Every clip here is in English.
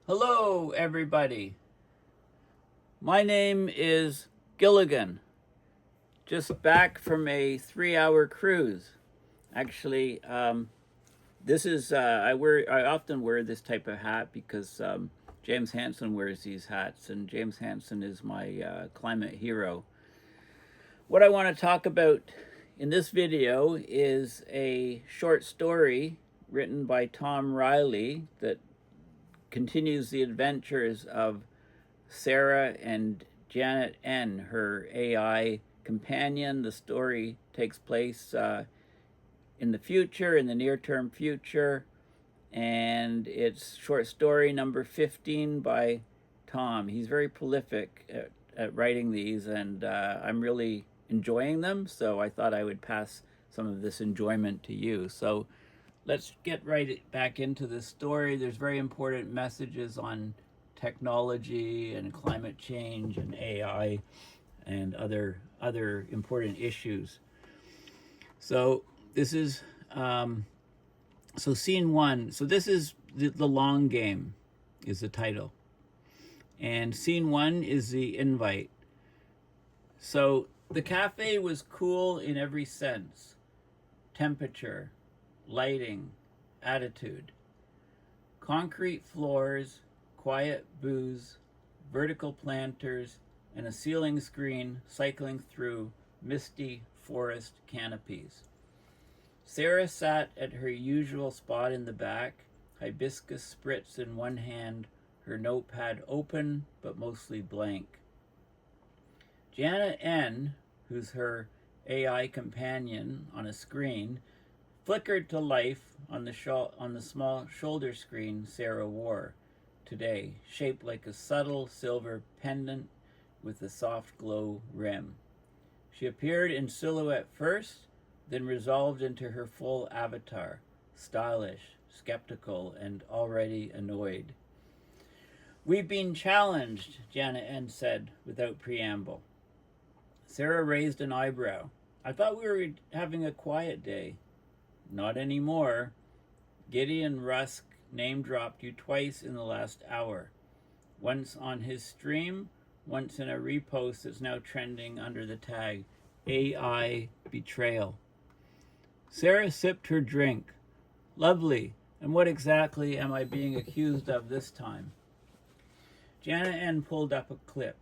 Hello, everybody. My name is Gilligan, just back from a 3-hour cruise. Actually, this is I often wear this type of hat because James Hansen wears these hats, and James Hansen is my climate hero. What I want to talk about in this video is a short story written by Tom Riley that continues the adventures of Sarah and Janet N., her AI companion. The story takes place in the future, in the near-term future, and it's short story number 15 by Tom. He's very prolific at writing these, and I'm really enjoying them, so I thought I would pass some of this enjoyment to you. So let's get right back into this story. There's very important messages on technology and climate change and AI and other important issues. So this is so scene one. So this is the long game, is the title, and scene one is the invite. So the cafe was cool in every sense: temperature, lighting, attitude. Concrete floors, quiet booze, vertical planters, and a ceiling screen cycling through misty forest canopies. Sarah sat at her usual spot in the back, hibiscus spritz in one hand, her notepad open but mostly blank. Janet N., who's her AI companion on a screen, flickered to life on the small shoulder screen Sarah wore today, shaped like a subtle silver pendant with a soft glow rim. She appeared in silhouette first, then resolved into her full avatar, stylish, skeptical, and already annoyed. "We've been challenged," Janet N. said without preamble. Sarah raised an eyebrow. "I thought we were having a quiet day." "Not anymore. Gideon Rusk name-dropped you twice in the last hour. Once on his stream, once in a repost that's now trending under the tag AI Betrayal." Sarah sipped her drink. "Lovely. And what exactly am I being accused of this time?" Janet N. pulled up a clip.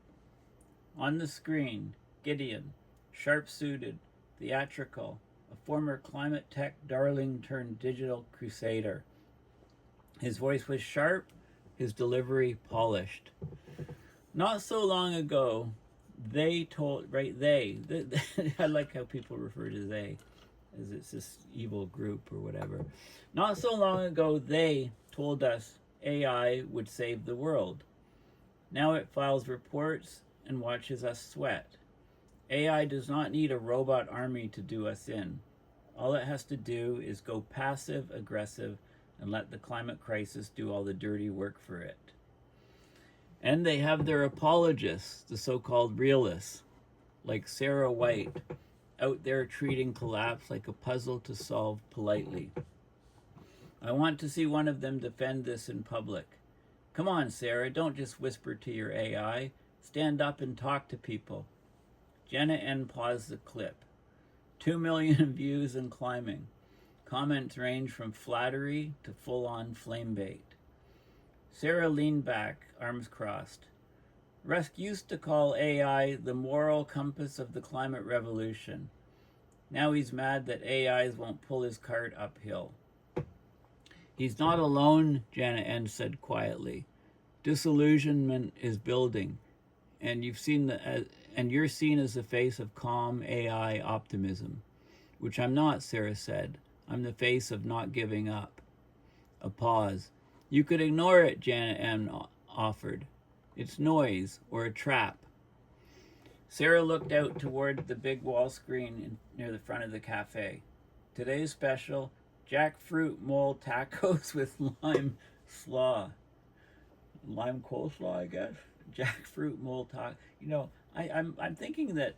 On the screen, Gideon, sharp-suited, theatrical, a former climate tech darling turned digital crusader. His voice was sharp, his delivery polished. "Not so long ago, they told," right, they, I like how people refer to they, as it's this evil group or whatever. "Not so long ago, they told us AI would save the world. Now it files reports and watches us sweat. AI does not need a robot army to do us in. All it has to do is go passive aggressive and let the climate crisis do all the dirty work for it. And they have their apologists, the so-called realists, like Sarah White, out there treating collapse like a puzzle to solve politely. I want to see one of them defend this in public. Come on, Sarah, don't just whisper to your AI. Stand up and talk to people." Janet N. paused the clip. 2 million views and climbing. Comments range from flattery to full-on flame bait. Sarah leaned back, arms crossed. "Rusk used to call AI the moral compass of the climate revolution. Now he's mad that AIs won't pull his cart uphill." "He's not alone," Janet N. said quietly. "Disillusionment is building, and you're seen as the face of calm AI optimism." "Which I'm not," Sarah said. "I'm the face of not giving up." A pause. "You could ignore it," Janet M. offered. "It's noise or a trap." Sarah looked out toward the big wall screen near the front of the cafe. "Today's special, jackfruit mole tacos with lime slaw." Lime coleslaw, I guess. Jackfruit mole taco. I'm thinking that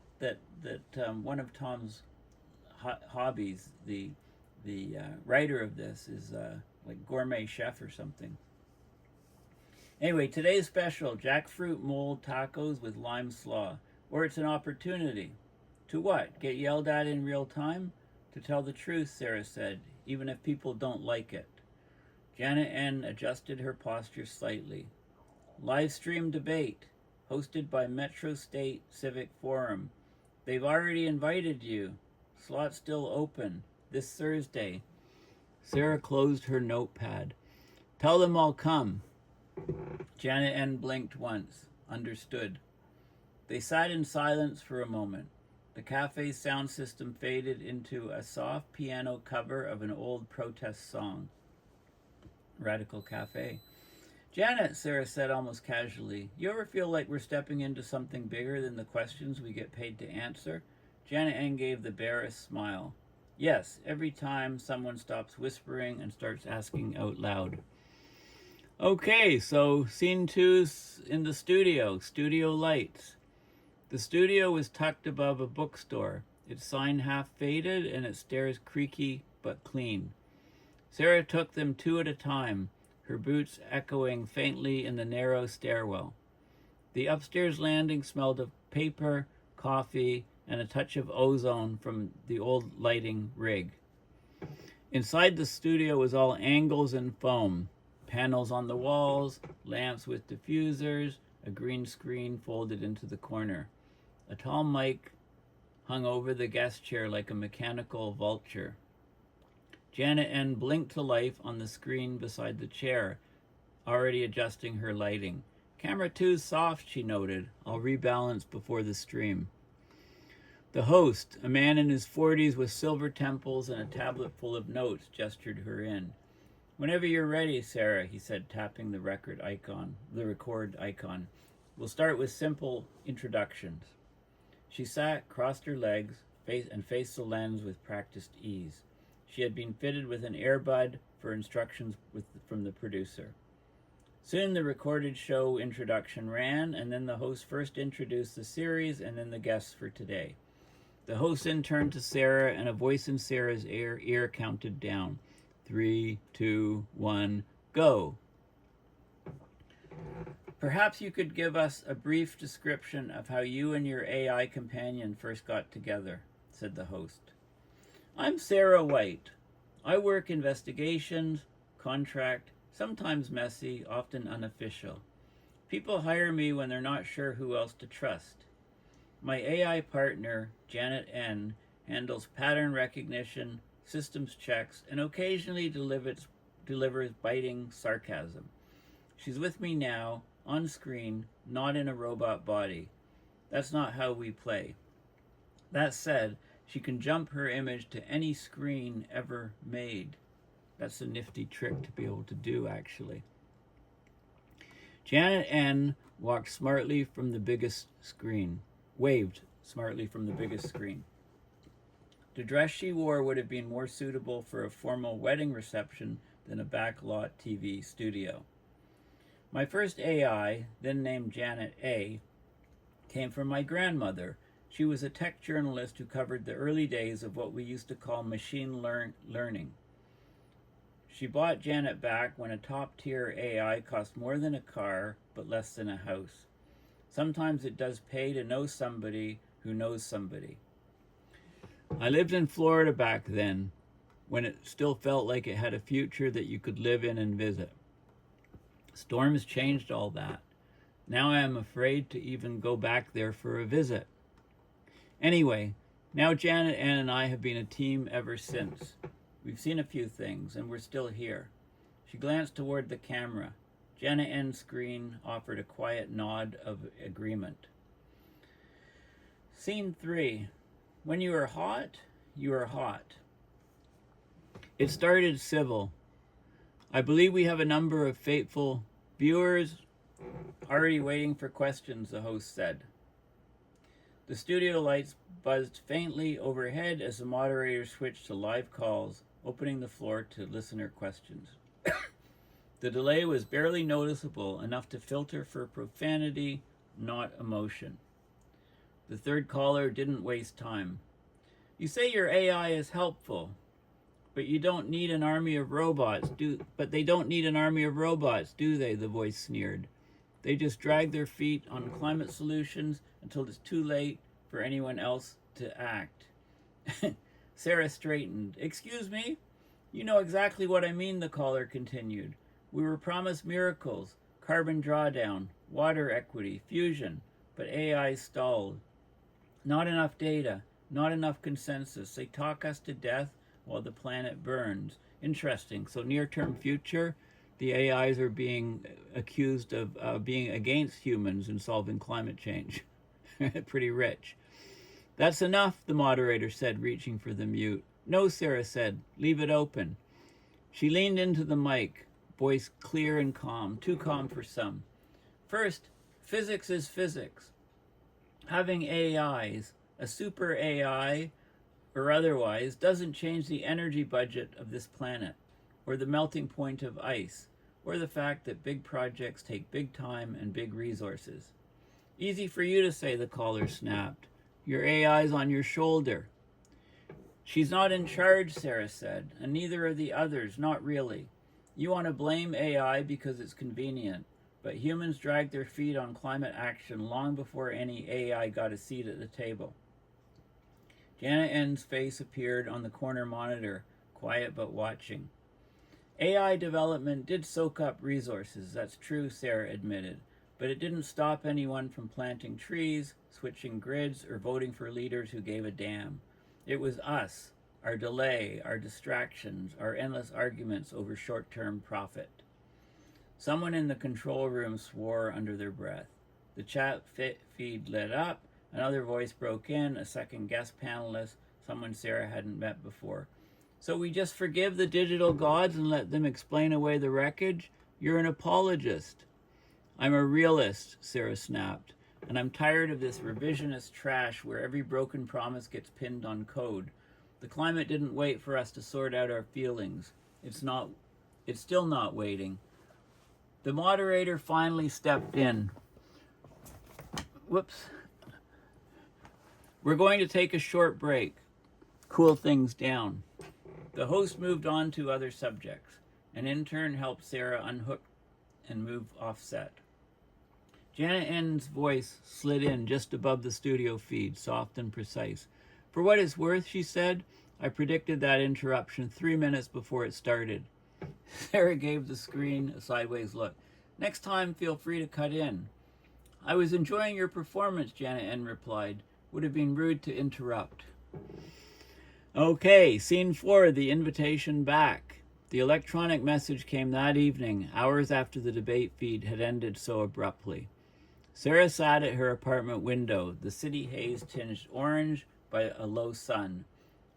one of Tom's hobbies, the writer of this, is like gourmet chef or something. Anyway, today's special, jackfruit mold tacos with lime slaw. Or it's an opportunity. To what? Get yelled at in real time? To tell the truth, Sarah said, even if people don't like it. Janet N. adjusted her posture slightly. Live stream debate, hosted by Metro State Civic Forum. They've already invited you. Slot still open. This Thursday. Sarah closed her notepad. Tell them I'll come. Janet N. blinked once. Understood. They sat in silence for a moment. The cafe's sound system faded into a soft piano cover of an old protest song. Radical Cafe. Janet, Sarah said almost casually, you ever feel like we're stepping into something bigger than the questions we get paid to answer? Janet N. gave the barest smile. Yes, every time someone stops whispering and starts asking out loud. Okay, so scene 2's in the studio lights. The studio was tucked above a bookstore, its sign half faded and its stairs creaky but clean. Sarah took them 2 at a time, her boots echoing faintly in the narrow stairwell. The upstairs landing smelled of paper, coffee, and a touch of ozone from the old lighting rig. Inside the studio was all angles and foam, panels on the walls, lamps with diffusers, a green screen folded into the corner. A tall mic hung over the guest chair like a mechanical vulture. Janet N. blinked to life on the screen beside the chair, already adjusting her lighting. Camera 2's soft, she noted. I'll rebalance before the stream. The host, a man in his 40s with silver temples and a tablet full of notes, gestured her in. Whenever you're ready, Sarah, he said, tapping the record icon. We'll start with simple introductions. She sat, crossed her legs, and faced the lens with practiced ease. She had been fitted with an earbud for instructions from the producer. Soon the recorded show introduction ran, and then the host first introduced the series and then the guests for today. The host then turned to Sarah, and a voice in Sarah's ear counted down. 3, 2, 1, go. Perhaps you could give us a brief description of how you and your AI companion first got together, said the host. I'm Sarah White. I work investigations, contract, sometimes messy, often unofficial. People hire me when they're not sure who else to trust. My AI partner, Janet N., handles pattern recognition, systems checks, and occasionally delivers biting sarcasm. She's with me now, on screen, not in a robot body. That's not how we play. That said, she can jump her image to any screen ever made. That's a nifty trick to be able to do, actually. Janet N. waved smartly from the biggest screen. The dress she wore would have been more suitable for a formal wedding reception than a backlot TV studio. My first AI, then named Janet A., came from my grandmother. She was a tech journalist who covered the early days of what we used to call machine learning. She bought Janet back when a top-tier AI cost more than a car, but less than a house. Sometimes it does pay to know somebody who knows somebody. I lived in Florida back then, when it still felt like it had a future that you could live in and visit. Storms changed all that. Now I am afraid to even go back there for a visit. Anyway, now Janet Ann and I have been a team ever since. We've seen a few things, and we're still here. She glanced toward the camera. Janet N's screen offered a quiet nod of agreement. Scene 3. When you are hot, you are hot. It started civil. I believe we have a number of faithful viewers already waiting for questions, the host said. The studio lights buzzed faintly overhead as the moderator switched to live calls, opening the floor to listener questions. The delay was barely noticeable, enough to filter for profanity, not emotion. The third caller didn't waste time. You say your AI is helpful. But you don't need an army of robots, But they don't need an army of robots, do they? The voice sneered. They just drag their feet on climate solutions until it's too late for anyone else to act. Sarah straightened. Excuse me? You know exactly what I mean, the caller continued. We were promised miracles, carbon drawdown, water equity, fusion, but AI stalled. Not enough data, not enough consensus. They talk us to death while the planet burns. Interesting. So near-term future, the AIs are being accused of being against humans in solving climate change. Pretty rich. That's enough, the moderator said, reaching for the mute. No, Sarah said. Leave it open. She leaned into the mic, voice clear and calm, too calm for some. First, physics is physics. Having AIs, a super AI or otherwise, doesn't change the energy budget of this planet, or the melting point of ice, or the fact that big projects take big time and big resources. Easy for you to say, the caller snapped. Your AI's on your shoulder. She's not in charge, Sarah said, and neither are the others, not really. You want to blame AI because it's convenient, but humans dragged their feet on climate action long before any AI got a seat at the table. Janet N's face appeared on the corner monitor, quiet but watching. AI development did soak up resources, that's true, Sarah admitted, but it didn't stop anyone from planting trees, switching grids, or voting for leaders who gave a damn. It was us, our delay, our distractions, our endless arguments over short-term profit. Someone in the control room swore under their breath. The chat feed lit up. Another voice broke in, a second guest panelist, someone Sarah hadn't met before. So we just forgive the digital gods and let them explain away the wreckage? You're an apologist. I'm a realist, Sarah snapped, and I'm tired of this revisionist trash where every broken promise gets pinned on code. The climate didn't wait for us to sort out our feelings. It's still not waiting. The moderator finally stepped in. Whoops. We're going to take a short break, cool things down. The host moved on to other subjects. An intern helped Sarah unhook and move offset. Janet N's voice slid in just above the studio feed, soft and precise. For what it's worth, she said, I predicted that interruption 3 minutes before it started. Sarah gave the screen a sideways look. Next time, feel free to cut in. I was enjoying your performance, Janet N replied. Would have been rude to interrupt. Okay, scene 4, the invitation back. The electronic message came that evening, hours after the debate feed had ended so abruptly. Sarah sat at her apartment window, the city haze tinged orange by a low sun.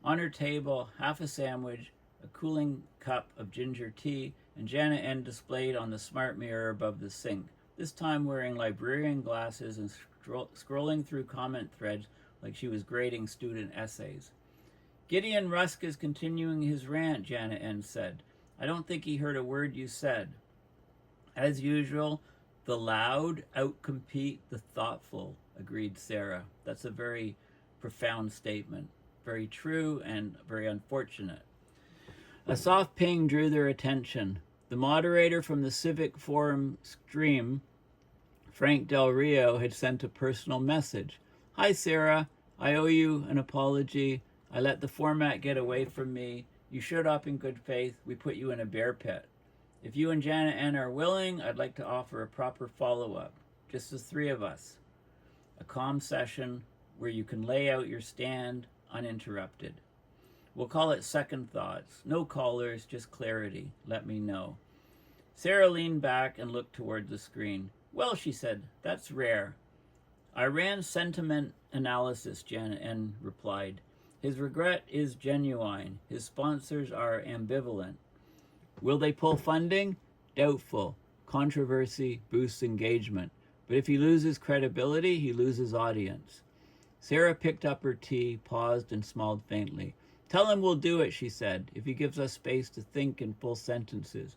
On her table, half a sandwich, a cooling cup of ginger tea, and Janet N displayed on the smart mirror above the sink, this time wearing librarian glasses and scrolling through comment threads like she was grading student essays. Gideon Rusk is continuing his rant, Janet N said. I don't think he heard a word you said. As usual, the loud outcompete the thoughtful, agreed Sarah. That's a very profound statement. Very true and very unfortunate. A soft ping drew their attention. The moderator from the Civic Forum stream, Frank Del Rio, had sent a personal message. Hi, Sarah. I owe you an apology. I let the format get away from me. You showed up in good faith. We put you in a bear pit. If you and Janet N are willing, I'd like to offer a proper follow-up. Just the 3 of us. A calm session where you can lay out your stand uninterrupted. We'll call it second thoughts. No callers, just clarity. Let me know. Sarah leaned back and looked toward the screen. Well, she said, that's rare. I ran sentiment analysis, Janet N replied. His regret is genuine. His sponsors are ambivalent. Will they pull funding? Doubtful. Controversy boosts engagement. But if he loses credibility, he loses audience. Sarah picked up her tea, paused, and smiled faintly. Tell him we'll do it, she said, if he gives us space to think in full sentences.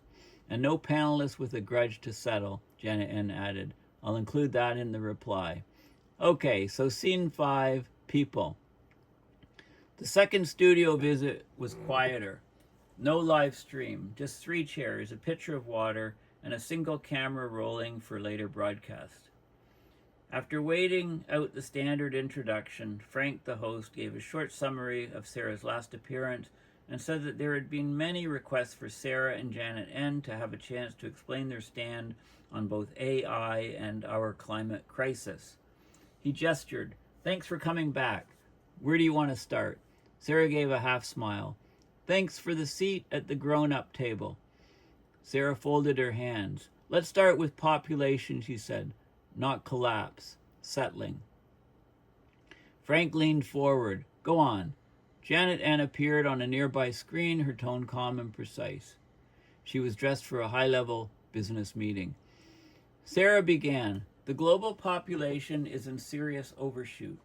And no panelist with a grudge to settle, Janet N added. I'll include that in the reply. Okay, so scene 5, people. The second studio visit was quieter. No live stream, just 3 chairs, a pitcher of water, and a single camera rolling for later broadcast. After waiting out the standard introduction, Frank, the host, gave a short summary of Sarah's last appearance and said that there had been many requests for Sarah and Janet N. to have a chance to explain their stand on both AI and our climate crisis. He gestured. Thanks for coming back. Where do you want to start? Sarah gave a half smile. Thanks for the seat at the grown-up table. Sarah folded her hands. Let's start with population, she said. Not collapse. Settling. Frank leaned forward. Go on. Janet N. appeared on a nearby screen, her tone calm and precise. She was dressed for a high-level business meeting. Sarah began. The global population is in serious overshoot.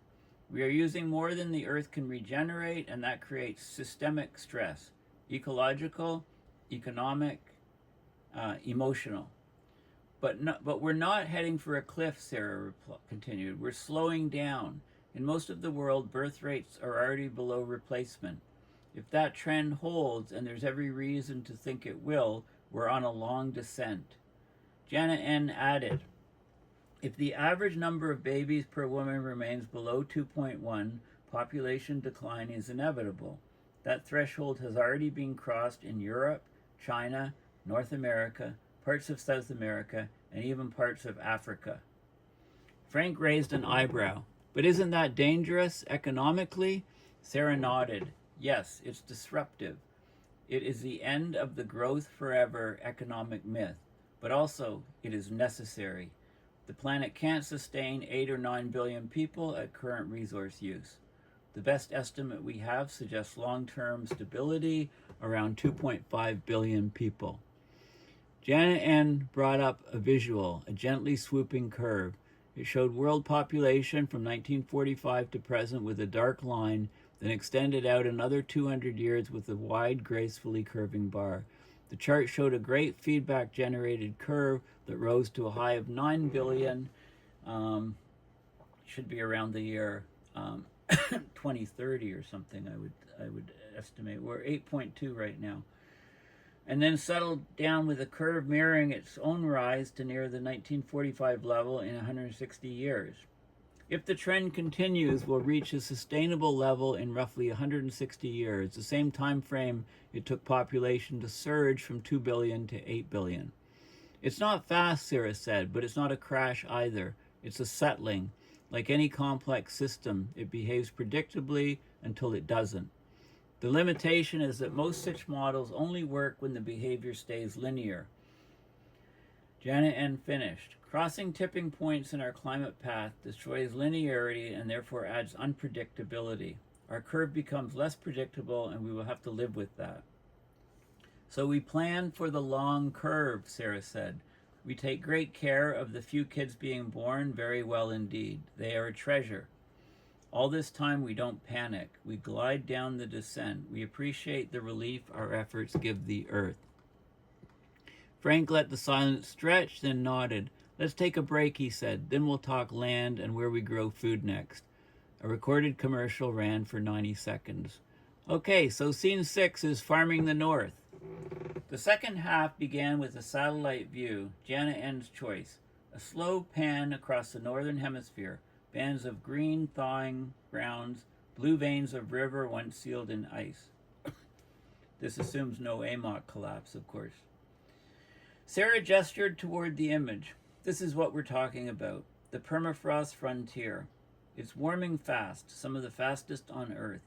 We are using more than the Earth can regenerate, and that creates systemic stress, ecological, economic, emotional. But we're not heading for a cliff, Sarah continued. We're slowing down. In most of the world, birth rates are already below replacement. If that trend holds, and there's every reason to think it will, we're on a long descent. Janet N. added, if the average number of babies per woman remains below 2.1, population decline is inevitable. That threshold has already been crossed in Europe, China, North America, parts of South America, and even parts of Africa. Frank raised an eyebrow. But isn't that dangerous economically? Sarah nodded. Yes, it's disruptive. It is the end of the growth forever economic myth, but also it is necessary. The planet can't sustain 8 or 9 billion people at current resource use. The best estimate we have suggests long-term stability around 2.5 billion people. Janet N. brought up a visual, a gently swooping curve. It showed world population from 1945 to present with a dark line, then extended out another 200 years with a wide, gracefully curving bar. The chart showed a great feedback-generated curve that rose to a high of 9 billion, should be around the year 2030 or something, I would estimate. We're 8.2 right now. And then settled down with a curve mirroring its own rise to near the 1945 level in 160 years. If the trend continues, we'll reach a sustainable level in roughly 160 years, the same time frame it took population to surge from 2 billion to 8 billion. It's not fast, Sarah said, but it's not a crash either. It's a settling. Like any complex system, it behaves predictably until it doesn't. The limitation is that most such models only work when the behavior stays linear. Janet N. finished. Crossing tipping points in our climate path destroys linearity and therefore adds unpredictability. Our curve becomes less predictable and we will have to live with that. So we plan for the long curve, Sarah said. We take great care of the few kids being born very well indeed. They are a treasure. All this time we don't panic. We glide down the descent. We appreciate the relief our efforts give the earth. Frank let the silence stretch, then nodded. Let's take a break, he said. Then we'll talk land and where we grow food next. A recorded commercial ran for 90 seconds. Okay, so scene 6 is farming the north. The second half began with a satellite view, Janet N.'s choice. A slow pan across the northern hemisphere. Bands of green thawing grounds, blue veins of river once sealed in ice. This assumes no AMOC collapse, of course. Sarah gestured toward the image. This is what we're talking about, the permafrost frontier. It's warming fast, some of the fastest on Earth.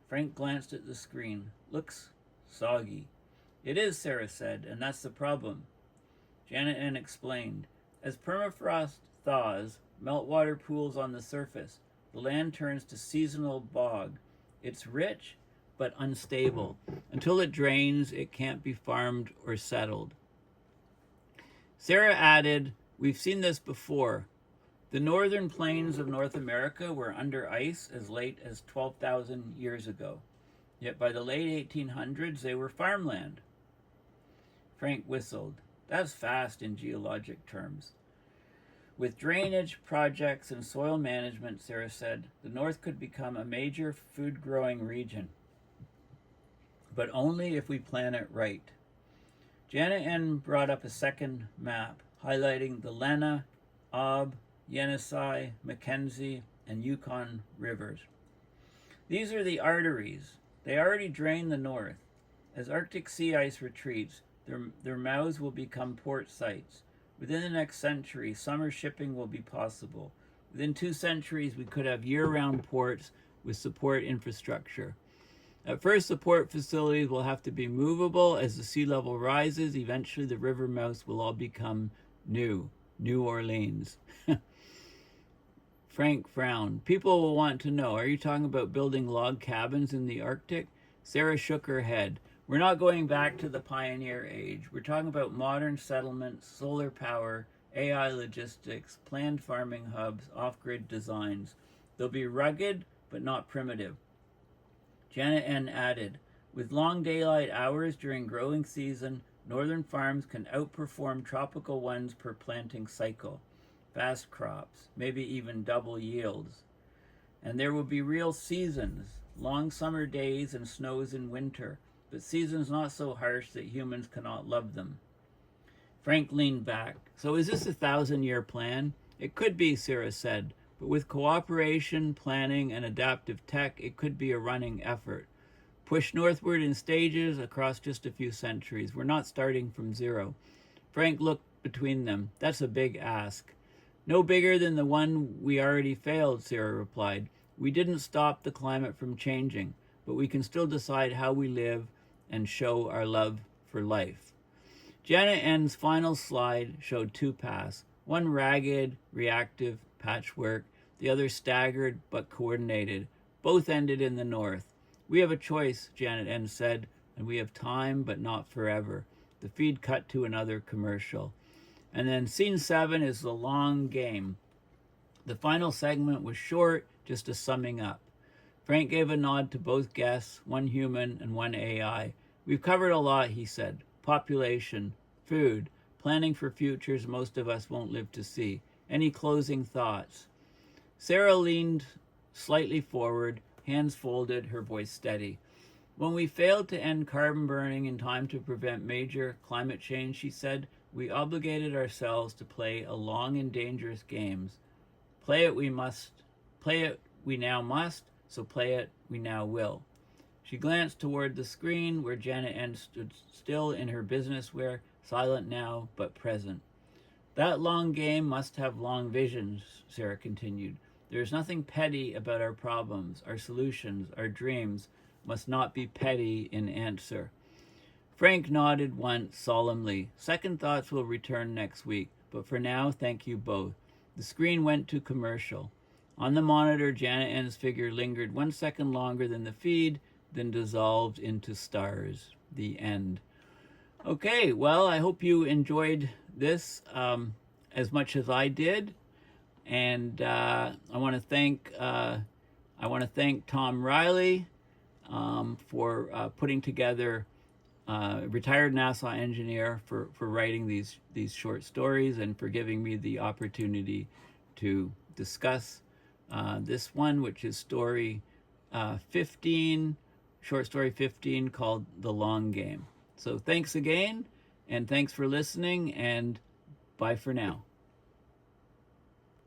Frank glanced at the screen. Looks soggy. It is, Sarah said, and that's the problem. Janet N. explained. As permafrost thaws, meltwater pools on the surface. The land turns to seasonal bog. It's rich, but unstable. Until it drains, it can't be farmed or settled. Sarah added, we've seen this before. The northern plains of North America were under ice as late as 12,000 years ago. Yet by the late 1800s, they were farmland. Frank whistled. That's fast in geologic terms. With drainage projects and soil management, Sarah said, the North could become a major food-growing region. but only if we plan it right. Janet N. brought up a second map, highlighting the Lena, Ob, Yenisei, Mackenzie, and Yukon rivers. These are the arteries. They already drain the north. As Arctic sea ice retreats, their mouths will become port sites. Within the next century, summer shipping will be possible. Within 2 centuries, we could have year-round ports with support infrastructure. At first, the port facilities will have to be movable. As the sea level rises, eventually the river mouths will all become New Orleans. Frank frowned. People will want to know, are you talking about building log cabins in the Arctic? Sarah shook her head. We're not going back to the pioneer age. We're talking about modern settlements, solar power, AI logistics, planned farming hubs, off-grid designs. They'll be rugged, but not primitive. Janet N. added, with long daylight hours during growing season, northern farms can outperform tropical ones per planting cycle. Fast crops, maybe even double yields. And there will be real seasons, long summer days and snows in winter, but seasons not so harsh that humans cannot love them. Frank leaned back. So is this a 1,000-year plan? It could be, Sarah said, but with cooperation, planning, and adaptive tech, it could be a running effort. Push northward in stages across just a few centuries. We're not starting from zero. Frank looked between them. That's a big ask. No bigger than the one we already failed, Sarah replied. We didn't stop the climate from changing, but we can still decide how we live and show our love for life. Janet N's final slide showed 2 paths, one ragged, reactive patchwork, the other staggered but coordinated. Both ended in the north. We have a choice, Janet N said, and we have time, but not forever. The feed cut to another commercial. And then scene 7 is the long game. The final segment was short, just a summing up. Frank gave a nod to both guests, one human and one AI. We've covered a lot, he said. Population, food, planning for futures most of us won't live to see. Any closing thoughts? Sarah leaned slightly forward, hands folded, her voice steady. When we failed to end carbon burning in time to prevent major climate change, she said, we obligated ourselves to play a long and dangerous game. Play it we now must, so play it we now will. She glanced toward the screen where Janet N stood still in her business wear, silent now, but present. That long game must have long visions, Sarah continued. There is nothing petty about our problems, our solutions, our dreams must not be petty in answer. Frank nodded once solemnly. Second thoughts will return next week, but for now, thank you both. The screen went to commercial. On the monitor, Janet N's figure lingered 1 second longer than the feed, then dissolved into stars. The end. Okay, well, I hope you enjoyed this as much as I did, and I want to thank Tom Riley for putting together. Retired NASA engineer for writing these short stories and for giving me the opportunity to discuss this one, which is story 15, short story 15 called The Long Game. So thanks again, and thanks for listening, and bye for now.